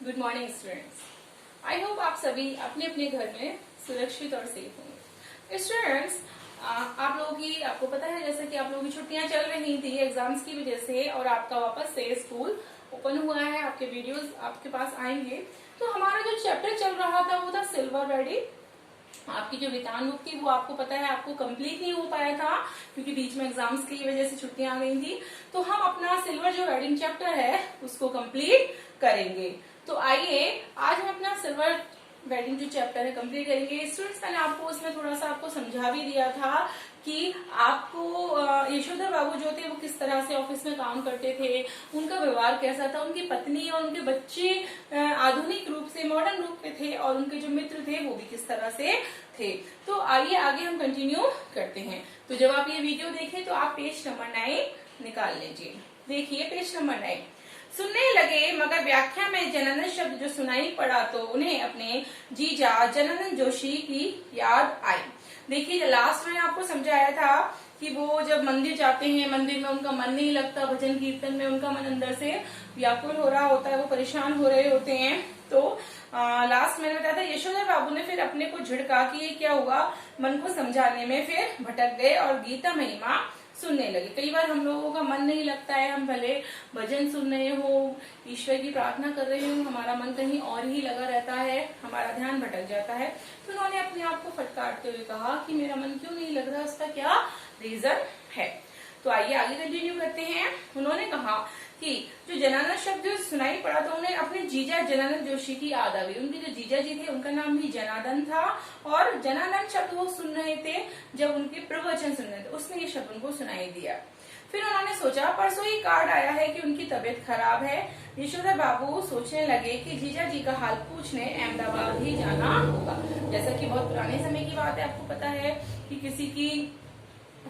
Good morning students. I hope आप सभी अपने अपने घर में सुरक्षित और सेफ होंगे। स्टूडेंट्स, आप लोगों की आपको पता है जैसे कि आप लोगों की छुट्टियां चल रही थी एग्जाम्स की वजह से और आपका वापस से स्कूल ओपन हुआ है, आपके वीडियोस आपके पास आएंगे। तो हमारा जो चैप्टर चल रहा था वो था सिल्वर वेडिंग। आपकी जो वितान बुक थी वो आपको पता है आपको कंप्लीट नहीं हो पाया था क्योंकि बीच में एग्जाम्स की वजह से छुट्टियां आ गई थी। तो हम अपना सिल्वर जो वेडिंग चैप्टर है उसको कंप्लीट करेंगे। तो आइए आज हम अपना सिल्वर वेडिंग जो चैप्टर है कंप्लीट करेंगे। स्टूडेंट्स, मैंने आपको उसमें थोड़ा सा आपको समझा भी दिया था कि आपको यशोधर बाबू जो थे वो किस तरह से ऑफिस में काम करते थे, उनका व्यवहार कैसा था, उनकी पत्नी और उनके बच्चे आधुनिक रूप से मॉडर्न रूप में थे और उनके जो मित्र थे वो भी किस तरह से थे। तो आइए आगे हम कंटिन्यू करते हैं। तो जब आप ये वीडियो देखें तो आप पेज नंबर 9 निकाल लीजिए। देखिए पेज नंबर 9। सुनने लगे मगर व्याख्या में जनानंद शब्द जो सुनाई पड़ा तो उन्हें अपने जीजा जनानंद जोशी की याद आई। देखिए लास्ट में आपको समझाया था कि वो जब मंदिर जाते हैं, मंदिर में उनका मन नहीं लगता, भजन कीर्तन में उनका मन अंदर से व्याकुल हो रहा होता है, वो परेशान हो रहे होते हैं। तो लास्ट मैंने बताया था यशोधर बाबू ने फिर अपने को झिड़का कि ये क्या हुआ, मन को समझाने में फिर भटक गए और गीता महिमा सुनने लगे। कई बार हम लोगों का मन नहीं लगता है, हम भले भजन सुन रहे हो, ईश्वर की प्रार्थना कर रहे हो, हमारा मन कहीं और ही लगा रहता है, हमारा ध्यान भटक जाता है। तो उन्होंने अपने आप को फटकारते हुए कहा कि मेरा मन क्यों नहीं लग रहा, उसका क्या रीजन है। तो आइए आगे कंटिन्यू करते हैं। उन्होंने कहा कि जो जनानंद शब्द सुनाई पड़ा तो उन्हें अपने जीजा जनानंद जोशी की याद आ गई। उनके जो जीजा जी थे उनका नाम भी जनार्दन था और जनानंद शब्द वो सुन रहे थे जब उनके प्रवचन सुन रहे थे, उसमें ये शब्द उनको सुनाई दिया। फिर उन्होंने सोचा परसों ही कार्ड आया है कि उनकी तबीयत खराब है। यशोधर बाबू सोचने लगे कि जीजा जी का हाल पूछने अहमदाबाद ही जाना होगा। जैसा कि बहुत पुराने समय की बात है, आपको पता है कि किसी की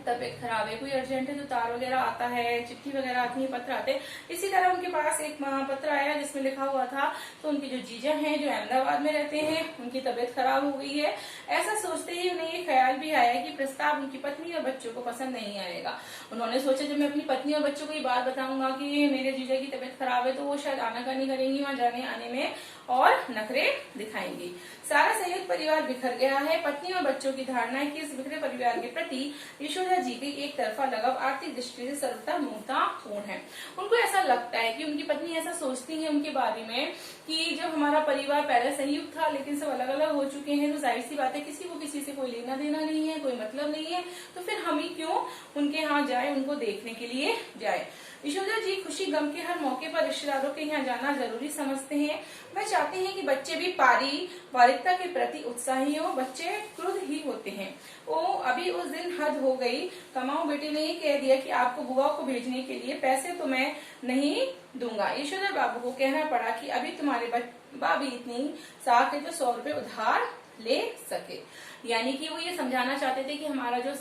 तबीयत खराब है, कोई अर्जेंट है तो तार वगैरह आता है, चिट्ठी वगैरह आती है, पत्र आते हैं। इसी तरह उनके पास एक पत्र आया जिसमें लिखा हुआ था तो उनके जो जीजा हैं जो अहमदाबाद में रहते हैं उनकी तबीयत खराब हो गई है। ऐसा सोचते ही उन्हें ये ख्याल भी आया कि प्रस्ताव उनकी पत्नी और बच्चों को पसंद नहीं आएगा। उन्होंने सोचा जब मैं अपनी पत्नी और बच्चों को ये बात बताऊंगा कि मेरे जीजा की तबीयत खराब है तो वो शायद आनाकानी करेंगी वहां जाने आने में और नखरे दिखाएंगी। सारा संयुक्त परिवार बिखर गया है। पत्नी और बच्चों की धारणा है कि इस बिखरे परिवार के प्रति यशोधरा जी की एक तरफा लगाव आर्थिक दृष्टि से सर्वथा मूर्खतापूर्ण है। उनको ऐसा लगता है कि उनकी पत्नी ऐसा सोचती है उनके बारे में कि जब हमारा परिवार पहले संयुक्त था लेकिन सब अलग अलग हो चुके हैं तो जाहिर सी बात है किसी को किसी से कोई लेना देना नहीं है, कोई मतलब नहीं है, तो फिर हम ही क्यों उनके यहाँ जाए, उनको देखने के लिए जाए। यशोधरा जी खुशी गम के हर मौके पर रिश्तेदारों के यहाँ जाना जरूरी समझते हैं। वह चाहते हैं कि बच्चे भी पारिवारिकता के प्रति उत्साही हो। बच्चे क्रुद्ध ही होते हैं। वो अभी उस दिन हद हो गई। कमाऊ बेटे ने ये कह दिया कि आपको बुआ को भेजने के लिए पैसे तो मैं नहीं दूंगा। यशोधर बाबू को कहना पड़ा कि अभी तुम्हारे भाभी इतनी साख है तो 100 रुपए उधार ले सके। यानी कि वो ये समझाना चाहते थे कि हमारा जो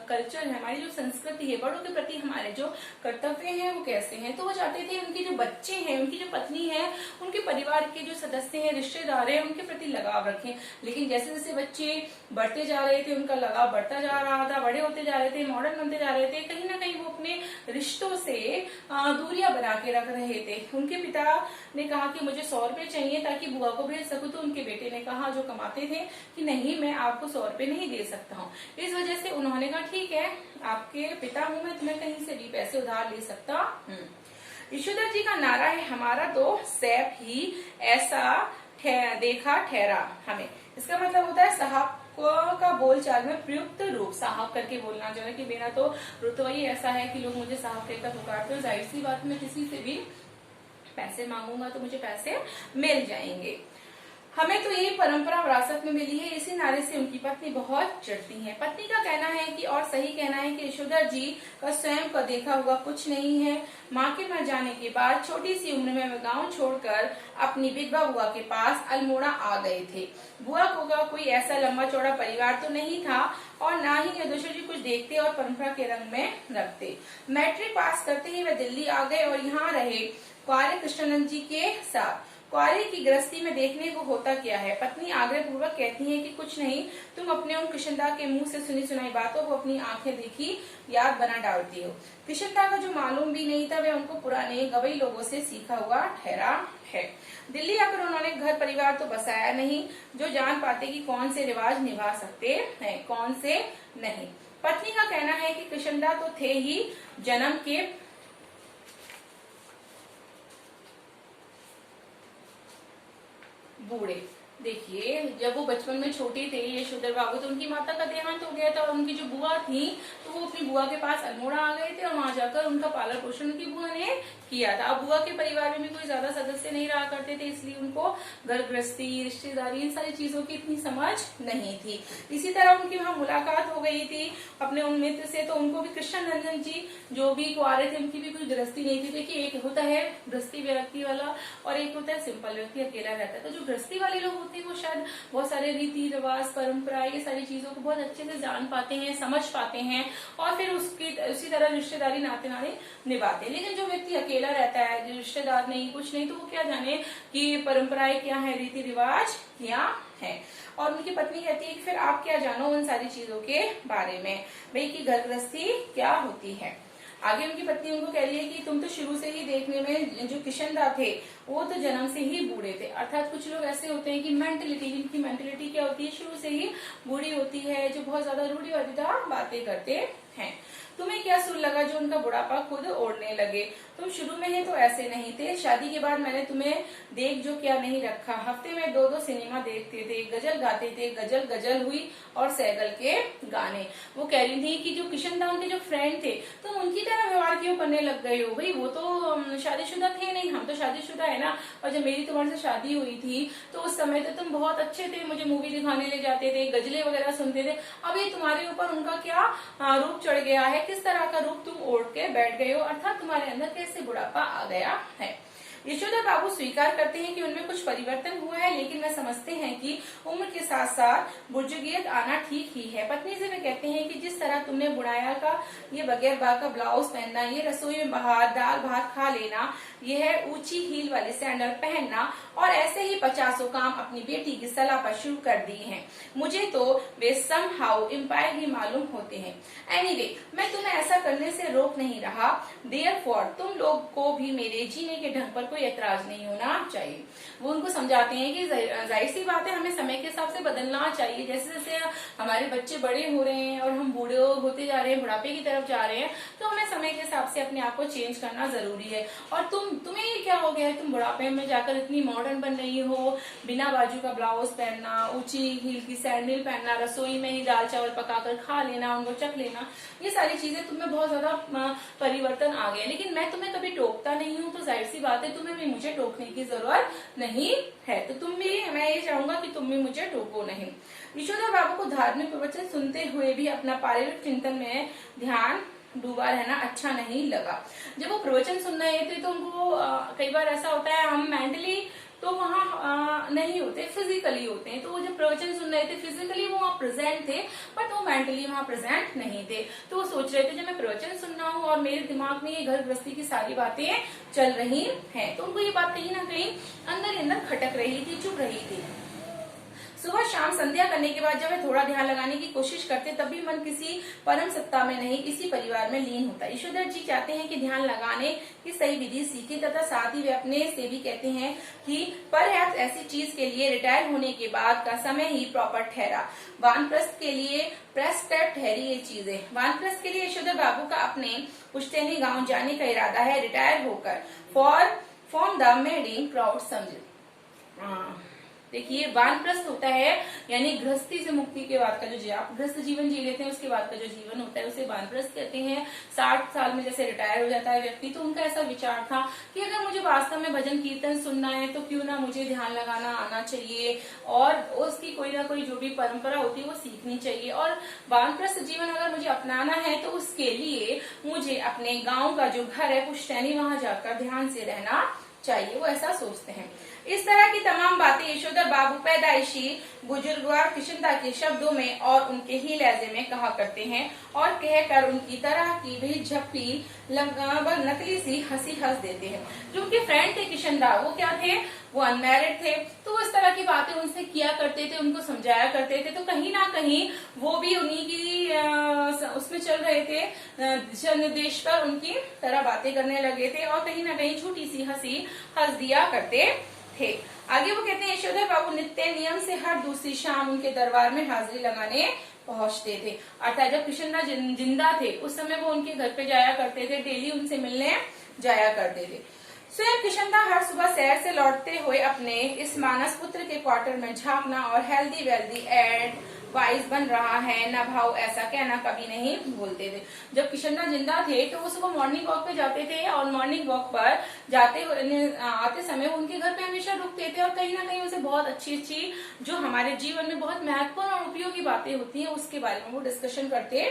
कल्चर है, हमारी जो संस्कृति है, बड़ों के प्रति हमारे जो कर्तव्य हैं वो कैसे हैं। तो वो चाहते थे उनके जो बच्चे हैं, उनकी जो पत्नी है, उनके परिवार के जो सदस्य हैं, रिश्तेदार हैं, उनके प्रति लगाव रखें। लेकिन जैसे जैसे बच्चे बढ़ते जा रहे थे उनका लगाव बढ़ता जा रहा था, बड़े होते जा रहे थे, मॉडर्न बनते जा रहे थे, कहीं ना कहीं वो अपने रिश्तों से दूरियां बना के रख रहे थे। उनके पिता ने कहा कि मुझे 100 रुपए चाहिए ताकि बुआ को भेज सकूं, तो उनके बेटे ने कहा जो कमाते थे कि नहीं, मैं आपको 100 रुपए नहीं दे सकता हूँ। इस वजह से उन्होंने कहा ठीक है, आपके पिता हूं मैं, तुम्हें कहीं से भी पैसे उधार ले सकता हूँ। यशोधर जी का नारा है हमारा तो सैफ ही ऐसा देखा ठहरा हमें। इसका मतलब होता है साहब का बोलचाल में प्रयुक्त रूप, साहब करके बोलना जो है कि मेरा तो रुतबा ही ऐसा है कि लोग मुझे साहब कहकर पुकारते हो। जाहिर सी बात में किसी से भी पैसे मांगूंगा तो मुझे पैसे मिल जाएंगे। हमें तो ये परंपरा विरासत में मिली है। इसी नारे से उनकी पत्नी बहुत चिढ़ती हैं। पत्नी का कहना है कि और सही कहना है कि यशोधर जी का स्वयं का देखा हुआ कुछ नहीं है। माँ के मर जाने के बाद छोटी सी उम्र में वे गांव छोड़कर अपनी विधवा बुआ के पास अल्मोड़ा आ गए थे। बुआ को कोई ऐसा लंबा चौड़ा परिवार तो नहीं था और ना ही यशोधर जी कुछ देखते और परंपरा के रंग में रखते। मैट्रिक पास करते ही वे दिल्ली आ गए और यहाँ रहे कुंवारे कृष्णानंद जी के साथ। कुंवारे की गृहस्थी में देखने को होता क्या है। पत्नी आग्रह पूर्वक कहती है कि कुछ नहीं, तुम अपने उन किशनदा के मुंह से सुनी सुनाई बातों को अपनी आंखें देखी याद बना डालती हो। किशनदा का जो मालूम भी नहीं था वह उनको पुराने गवई लोगों से सीखा हुआ ठहरा है। दिल्ली आकर उन्होंने घर परिवार तो बसाया नहीं जो जान पाते कि कौन से रिवाज निभा सकते हैं, कौन से नहीं। पत्नी का कहना है कि किशनदा तो थे ही जन्म के बूढ़े। देखिए, जब वो बचपन में छोटे थे यशोधर बाबू, तो उनकी माता का देहांत हो गया था और उनकी जो बुआ थी तो वो अपनी बुआ के पास अल्मोड़ा आ गए थे और वहां जाकर उनका पालन पोषण उनकी बुआ ने किया था। अब बुआ के परिवार में भी कोई ज्यादा सदस्य नहीं रहा करते थे, इसलिए उनको घर गृहस्थी, रिश्तेदारी, इन सारी चीजों की इतनी समझ नहीं थी। इसी तरह उनकी वहां मुलाकात हो गई थी अपने उन मित्र से, तो उनको भी कृष्ण नंदन जी जो भी कुंवारे थे उनकी भी कोई गृहस्थी नहीं थी। देखिए, एक होता है गृहस्थी व्यक्ति वाला और एक होता है सिंपल व्यक्ति, अकेला रहता है। तो जो गृहस्थी वाले लोग होते हैं वो शायद बहुत सारे रीति रिवाज, परंपरा, ये सारी चीजों को बहुत अच्छे से जान पाते हैं, समझ पाते हैं और फिर उसी तरह रिश्तेदारी नाते नाते निभाते हैं। लेकिन जो व्यक्ति अकेला रहता है, जो रिश्तेदार नहीं, कुछ नहीं, तो वो क्या जाने कि परंपराएं क्या है, रीति रिवाज क्या है। और उनकी पत्नी कहती है कि फिर आप क्या जानो उन सारी चीजों के बारे में, भाई की घर गृहस्थी क्या होती है। आगे उनकी पत्नी उनको कह रही है कि तुम तो शुरू से ही देखने में जो किशनदा थे वो तो जन्म से ही बूढ़े थे। अर्थात कुछ लोग ऐसे होते हैं कि मेंटेलिटी, जिनकी मेंटेलिटी क्या होती है, शुरू से ही बूढ़ी होती है, जो बहुत ज्यादा रूढ़िवादिता बातें करते हैं। तुम्हें क्या सुर लगा जो उनका बुढ़ापा खुद ओढ़ने लगे। तुम शुरू में ही तो ऐसे नहीं थे, शादी के बाद मैंने तुम्हें देख जो क्या नहीं रखा। हफ्ते में 2-2 सिनेमा देखते थे, गजल गाते थे, गजल गजल हुई और सैगल के गाने। वो कह रही थी कि जो किशनदा उनके जो फ्रेंड थे तुम उनकी तरह व्यवहार क्यों करने लग गए हो। भाई वो तो शादीशुदा थे नहीं, हम तो शादीशुदा है ना। और जब मेरी तुम्हारे से शादी हुई थी तो उस समय तो तुम बहुत अच्छे थे, मुझे मूवी दिखाने ले जाते थे, गजलें वगैरह सुनते थे। अब ये तुम्हारे ऊपर उनका क्या रूप चढ़ गया है, किस तरह का रूप तुम ओढ़ के बैठ गए हो, अर्थात तुम्हारे अंदर कैसे बुढ़ापा आ गया है। यशोधर बाबू स्वीकार करते हैं कि उनमें कुछ परिवर्तन हुआ है, लेकिन वे समझते हैं कि उम्र के साथ साथ बुजुर्गियत आना ठीक ही है। पत्नी से वे कहते हैं कि जिस तरह तुमने बुढ़ाया का ये बगैर बाग का ब्लाउज पहनना, ये रसोई में बाहर दाल भात खा लेना, यह ऊंची हील वाले सैंडल पहनना और ऐसे ही 50 काम अपनी बेटी की सलाह पर शुरू कर दिए हैं, मुझे तो वे समहाउ एम्पायर ही मालूम होते हैं। एनीवे, मैं तुम्हें ऐसा करने से रोक नहीं रहा। देयरफॉर तुम लोग को भी मेरे जीने के ढंग पर कोई ऐतराज नहीं होना चाहिए। वो उनको समझाते हैं कि जाहिर सी बात है, हमें समय के हिसाब से बदलना चाहिए। जैसे जैसे हमारे बच्चे बड़े हो रहे हैं और हम बूढ़े होते जा रहे हैं, बुढ़ापे की तरफ जा रहे हैं, तो हमें समय के हिसाब से अपने आप को चेंज करना जरूरी है। और तुम्हें ये क्या हो गया है, तुम बुढ़ापे में जाकर इतनी मॉडर्न बन रही हो, बिना बाजू का ब्लाउज पहनना, ऊंची हील की सैंडल पहनना, रसोई में ही दाल चावल पकाकर खा लेना, उनको चख लेना, ये सारी चीजें तुम्हें बहुत ज्यादा परिवर्तन आ गया। लेकिन मैं तुम्हें कभी टोकता नहीं हूँ, तो जाहिर सी बात है तुम्हें भी मुझे टोकने की जरूरत नहीं है। तो तुम भी, मैं ये चाहूंगा कि तुम भी मुझे टोको नहीं। यशोधर बाबू को धार्मिक प्रवचन सुनते हुए भी अपना पारिवारिक चिंतन में ध्यान डूबा रहना अच्छा नहीं लगा। जब वो प्रवचन सुन रहे थे तो उनको कई बार ऐसा होता है, हम मेंटली तो वहाँ नहीं होते, फिजिकली होते हैं। तो वो जब प्रवचन सुन रहे थे फिजिकली वो वहाँ प्रेजेंट थे, बट वो मेंटली वहाँ प्रेजेंट नहीं थे। तो वो सोच रहे थे जब मैं प्रवचन सुन रहा हूँ और मेरे दिमाग में ये घर गृहस्थी की सारी बातें चल रही हैं, तो उनको ये बात कहीं ना कहीं अंदर ही अंदर खटक रही थी, चुभ रही थी। सुबह शाम संध्या करने के बाद जब वे थोड़ा ध्यान लगाने की कोशिश करते, तब भी मन किसी परम सत्ता में नहीं, इसी परिवार में लीन होता। यशोधर जी चाहते हैं कि ध्यान लगाने की सही विधि सीखे, तथा साथ ही वे अपने से भी कहते हैं कि परहैप्स ऐसी चीज के लिए रिटायर होने के बाद का समय ही प्रॉपर ठहरा। वानप्रस्थ के लिए प्रेस्क्राइब ठहरी ये चीजें। वानप्रस्थ के लिए यशोधर बाबू का अपने पुश्तैनी गाँव जाने का इरादा है, रिटायर होकर, फॉर द मेडिंग प्राउड समझे। देखिए, वानप्रस्थ होता है यानी गृहस्थी से मुक्ति के बाद का जो आप गृहस्थ जीवन जी लेते हैं उसके बाद का जो जीवन होता है उसे वानप्रस्थ कहते हैं। 60 साल में जैसे रिटायर हो जाता है व्यक्ति, तो उनका ऐसा विचार था कि अगर मुझे वास्तव में भजन कीर्तन सुनना है तो क्यों ना मुझे ध्यान लगाना आना चाहिए और उसकी कोई ना कोई जो भी परंपरा होती है वो सीखनी चाहिए। और वानप्रस्थ जीवन अगर मुझे अपनाना है तो उसके लिए मुझे अपने गाँव का जो घर है पुश्तैनी, वहां जाकर ध्यान से रहना चाहिए, वो ऐसा सोचते हैं। इस तरह की तमाम बातें यशोधर बाबू पैदाइशी बुजुर्गवार किशनदा के शब्दों में और उनके ही लहजे में कहा करते हैं और कहकर उनकी तरह की भी झप्पी नकली सी हंसी हंस देते हैं। जो उनके फ्रेंड थे किशनदा, वो क्या थे, वो अनमैरिड थे, तो वो इस तरह की बातें उनसे किया करते थे, उनको समझाया करते थे। तो कहीं ना कहीं वो भी उन्हीं की उसमें चल रहे थे, दिशा निर्देश पर उनकी तरह बातें करने लगे थे और कहीं ना कहीं छोटी सी हंसी हंस दिया करते थे। आगे वो कहते हैं यशोधर बाबू नित्य नियम से हर दूसरी शाम उनके दरबार में हाजिरी लगाने पहुंचते थे। अर्थात जब किशनदा जिंदा थे उस समय वो उनके घर पे जाया करते थे, डेली उनसे मिलने जाया करते थे। स्वयं किशनदा हर सुबह शहर से लौटते हुए अपने इस मानस पुत्र के क्वार्टर में झांकना और हेल्दी वेल्दी एड वाइस बन रहा है न भाव, ऐसा कहना कभी नहीं भूलते थे। जब किशनदा जिंदा थे तो वो सुबह मॉर्निंग वॉक पे जाते थे और मॉर्निंग वॉक पर जाते आते समय उनके घर पे हमेशा रुकते थे और कहीं ना कहीं उसे बहुत अच्छी अच्छी जो हमारे जीवन में बहुत महत्वपूर्ण और उपयोगी बातें होती हैं उसके बारे में वो डिस्कशन करते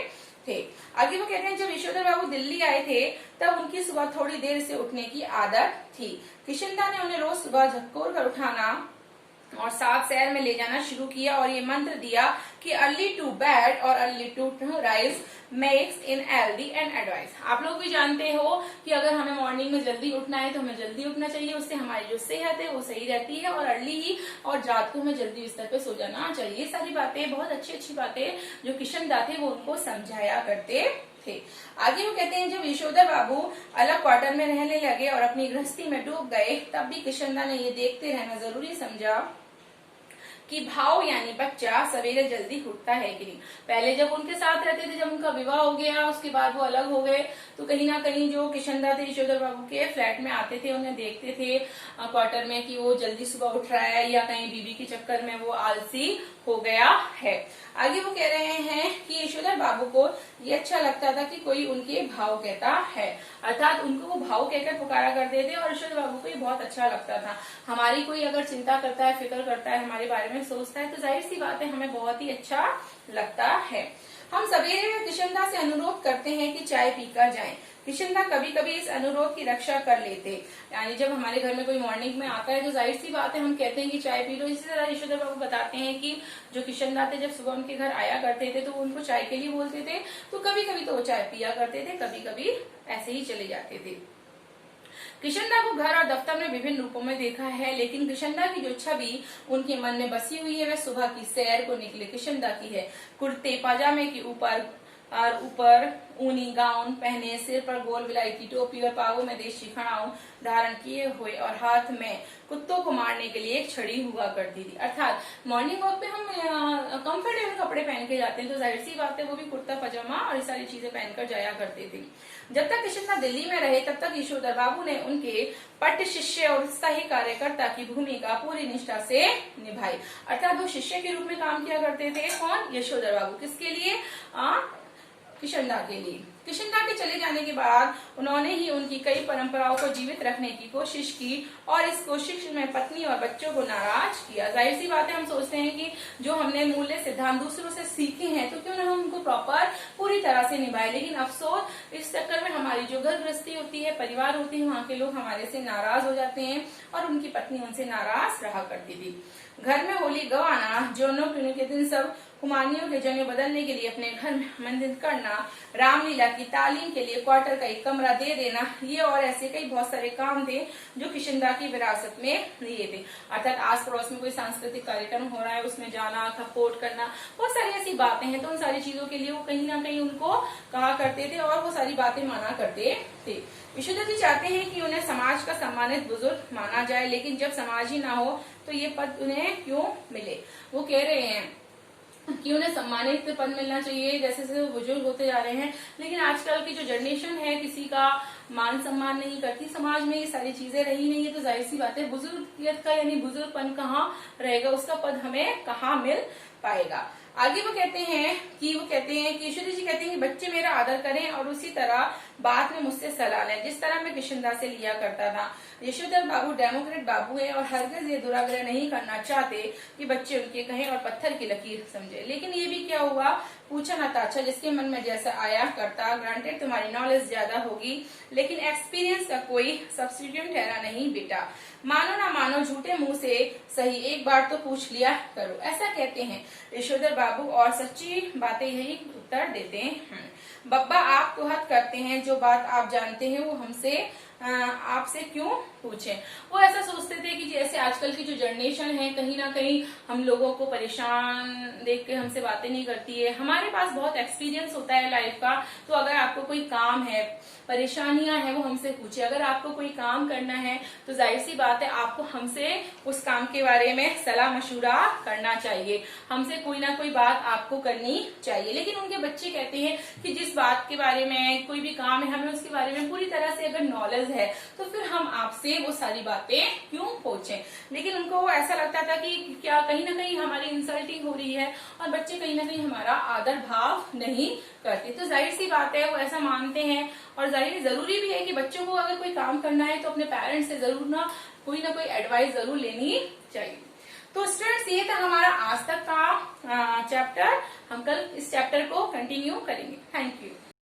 थे। आगे वो कहते हैं जब यशोधर बाबू दिल्ली आए थे तब उनकी सुबह थोड़ी देर से उठने की आदत थी। किशनदा ने उन्हें रोज सुबह झकझोर कर उठाना और साथ शहर में ले जाना शुरू किया और ये मंत्र दिया कि अर्ली टू बेड और early to rise makes in healthy and advice. आप लोग भी जानते हो कि अगर हमें मॉर्निंग में जल्दी उठना है तो हमें जल्दी उठना चाहिए, उससे हमारी जो सेहत है वो सही रहती है और अर्ली ही और रात को हमें जल्दी बिस्तर पे सो जाना चाहिए। ये सारी बातें बहुत अच्छी अच्छी बातें जो किशनदा थे वो उनको समझाया करते थे। आगे वो कहते हैं जब यशोधर बाबू अलग क्वार्टर में रहने लगे और अपनी गृहस्थी में डूब गए तब भी किशनदा ने ये देखते रहना जरूरी समझा कि भाव यानी बच्चा सवेरे जल्दी उठता है कि नहीं। पहले जब उनके साथ रहते थे, जब उनका विवाह हो गया उसके बाद वो अलग हो गए तो कहीं ना कहीं जो किशनदा थे यशोधर बाबू के फ्लैट में आते थे, उन्हें देखते थे क्वार्टर में कि वो जल्दी सुबह उठ रहा है या कहीं बीबी के चक्कर में वो आलसी हो गया है। आगे वो कह रहे हैं कि यशोधर बाबू को ये अच्छा लगता था कि कोई उनके भाव कहता है, अर्थात उनको वो भाव कहकर पुकारा करते थे और यशोधर बाबू को ये बहुत अच्छा लगता था। हमारी कोई अगर चिंता करता है, फिक्र करता है, हमारे बारे में सोचता है तो जाहिर सी बात है हमें बहुत ही अच्छा लगता है। हम सवेरे में किशनदा से अनुरोध करते हैं कि चाय पीकर जाएं। किशनदा कभी कभी इस अनुरोध की रक्षा कर लेते, यानी जब हमारे घर में कोई मॉर्निंग में आता है तो जाहिर सी बात है हम कहते हैं कि चाय पी लो। इसी तरह यशोधर बाबू बताते हैं कि जो किशनदा थे जब सुबह उनके घर आया करते थे तो वो उनको चाय के लिए बोलते थे, तो कभी कभी तो वो चाय पिया करते थे, कभी कभी ऐसे ही चले जाते थे। किशनदा को घर और दफ्तर में विभिन्न रूपों में देखा है, लेकिन किशनदा की जो छवि उनके मन में बसी हुई है वह सुबह की सैर को निकले किशनदा की है। कुर्ते पाजामे के ऊपर ऊनी गाउन पहने, सिर पर गोल विलायती टोपी और पावों में देशी खड़ाऊ धारण किए हुए और हाथ में कुत्तों को मारने के लिए एक छड़ी हुआ करती थी। अर्थात मॉर्निंग वॉक पे हम कंफर्टेबल कपड़े पहन के जाते हैं तो जाहिर सी बात है वो भी कुर्ता पजामा और ये सारी चीजें पहनकर जाया करते थे। जब तक किशनदा दिल्ली में रहे तब तक यशोधर बाबू ने उनके पट्ट शिष्य और उत्साही कार्यकर्ता की भूमिका पूरी निष्ठा से निभाई। अर्थात वो शिष्य के रूप में काम किया करते थे। कौन? यशोधर बाबू। किसके लिए? किशनदा के लिए। किशनदा के चले जाने के बाद उन्होंने ही उनकी कई परंपराओं को जीवित रखने की कोशिश की और इस कोशिश में पत्नी और बच्चों को नाराज किया। जाहिर सी बात है हम सोचते हैं कि जो हमने मूल्य सिद्धांत दूसरों से सीखे हैं तो क्यों ना हम उनको प्रॉपर पूरी तरह से निभाए, लेकिन अफसोस इस चक्कर में हमारी जो घर गृहस्थी होती है, परिवार होती है, वहाँ के लोग हमारे से नाराज हो जाते हैं और उनकी पत्नी उनसे नाराज रहा करती थी। घर में होली गवाना, जौनों पीने के दिन सब कुमानियों के जनेऊ बदलने के लिए अपने घर में आमंत्रित करना, रामलीला की तालीम के लिए क्वार्टर का एक कमरा दे देना, ये और ऐसे कई बहुत सारे काम थे जो किशनदा की विरासत में लिए थे। अर्थात आस पड़ोस में कोई सांस्कृतिक कार्यक्रम हो रहा है उसमें जाना, सपोर्ट करना, बहुत सारी ऐसी बातें हैं तो उन सारी चीजों के लिए वो कहीं ना कहीं उनको कहा करते थे और वो सारी बातें माना करते थे। यशोधर जी चाहते हैं कि उन्हें समाज का सम्मानित बुजुर्ग माना जाए, लेकिन जब समाज ही ना हो तो ये पद उन्हें क्यों मिले। वो कह रहे हैं कि उन्हें सम्मानित पद मिलना चाहिए जैसे जैसे वो बुजुर्ग होते जा रहे हैं, लेकिन आजकल की जो जनरेशन है किसी का मान सम्मान नहीं करती, समाज में ये सारी चीजें रही नहीं है तो जाहिर सी बात है बुजुर्गियत का यानी बुजुर्गपन कहाँ रहेगा, उसका पद हमें कहाँ मिल पाएगा। आगे वो कहते हैं कि यशोदा जी कहते हैं कि बच्चे मेरा आदर करें और उसी तरह बाद में मुझसे सलाह लें जिस तरह मैं किशनदास से लिया करता था। यशोधर बाबू डेमोक्रेट बाबू है और हरगिज ये दुराग्रह नहीं करना चाहते कि बच्चे उनके कहें और पत्थर की लकीर समझे। लेकिन ये भी क्या हुआ, पूछा ना ताछा, जिसके मन में जैसा आया करता। ग्रांटेड तुम्हारी नॉलेज ज्यादा होगी लेकिन एक्सपीरियंस का कोई सब्स्टिट्यूट ठहरा नहीं बेटा। मानो ना मानो झूठे मुंह से सही, एक बार तो पूछ लिया करो, ऐसा कहते हैं यशोधर बाबू और सच्ची बातें यही उत्तर देते हैं। बब्बा आप तो हद करते हैं, जो बात आप जानते हैं वो हमसे आपसे क्यों पूछें। वो ऐसा सोचते थे कि जैसे आजकल की जो जनरेशन है कहीं ना कहीं हम लोगों को परेशान देख के हमसे बातें नहीं करती है। हमारे पास बहुत एक्सपीरियंस होता है लाइफ का, तो अगर आपको कोई काम है, परेशानियां हैं, वो हमसे पूछे। अगर आपको कोई काम करना है तो जाहिर सी बात है आपको हमसे उस काम के बारे में सलाह मशूरा करना चाहिए, हमसे कोई ना कोई बात आपको करनी चाहिए। लेकिन उनके बच्चे कहते हैं कि जिस बात के बारे में, कोई भी काम है, हमें उसके बारे में पूरी तरह से अगर नॉलेज है तो फिर हम आपसे वो सारी बातें क्यों पूछें। लेकिन उनको ऐसा लगता था कि क्या कहीं ना कहीं हमारी इंसल्टिंग हो रही है और बच्चे कहीं ना कहीं हमारा आदर भाव नहीं करते। तो जाहिर सी बात है वो ऐसा मानते हैं और जरूरी भी है कि बच्चों को अगर कोई काम करना है तो अपने पेरेंट्स से जरूर ना कोई एडवाइस जरूर लेनी चाहिए। तो स्टूडेंट्स ये था हमारा आज तक का चैप्टर। हम कल इस चैप्टर को कंटिन्यू करेंगे। Thank you.